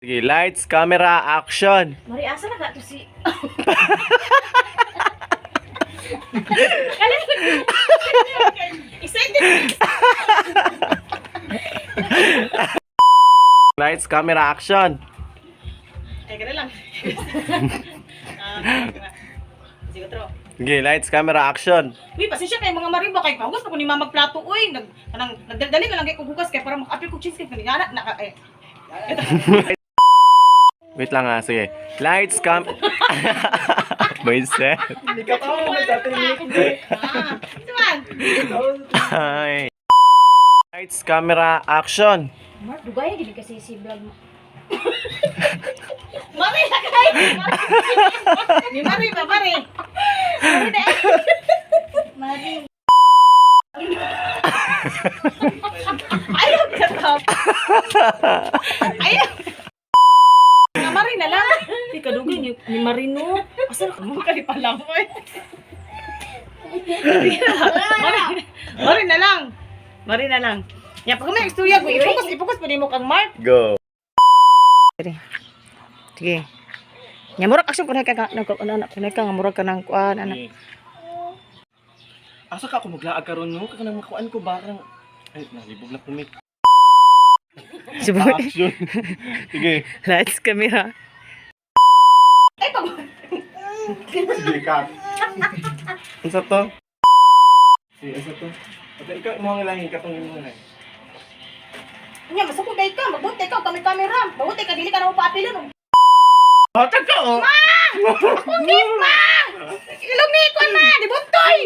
Sige, lights, camera, action. Mari, asa na ka to si... Lights, camera, action. Teka na lang. Sige, tro. Sige, lights, camera, action. Uy, pasensya kayo mga mariba kay pahugas pa ko ni mamag plato uy. Nagdali na lang kay kung hugas kay para makapil ko cheesecake kanina na eh. Wait lang ha, sige. Lights, cam... Boyset. Hindi ka pa ako nagtatinig. Ay. Lights, camera, action. Mark, dugay gini kasi si vlog mo. Mami, lagay! Ni Mari ba, Mari? Mari na. Mari. Ayaw ka tap. Ayaw. Nga Mari na lang. Di ka dugay ni Marino. Asal ka mo kali pa lang mo eh. Mari na lang. Mari na lang. Ya, pag may istorya ko, ipokus pa din mo kang Mark. Go. Sige. Nya murag action kunay ka anak kunay ka nga murag ka nang kuan anak. Asa ka ako maglaag karon no? Kanang makuan ko ba kanang ay nalibog na kumik. Suboy. Action. Sige. Lights, camera. Sige ka. Unsa to? Sige, unsa to? Ate ikaw mo nga lang katong mo na. Nya masukod day ka, mabuti ka kami camera. Mabuti ka dili ka na upapilon. Hotag ka oh. Kungit ma! Ilong ni kon ma, di buntoy.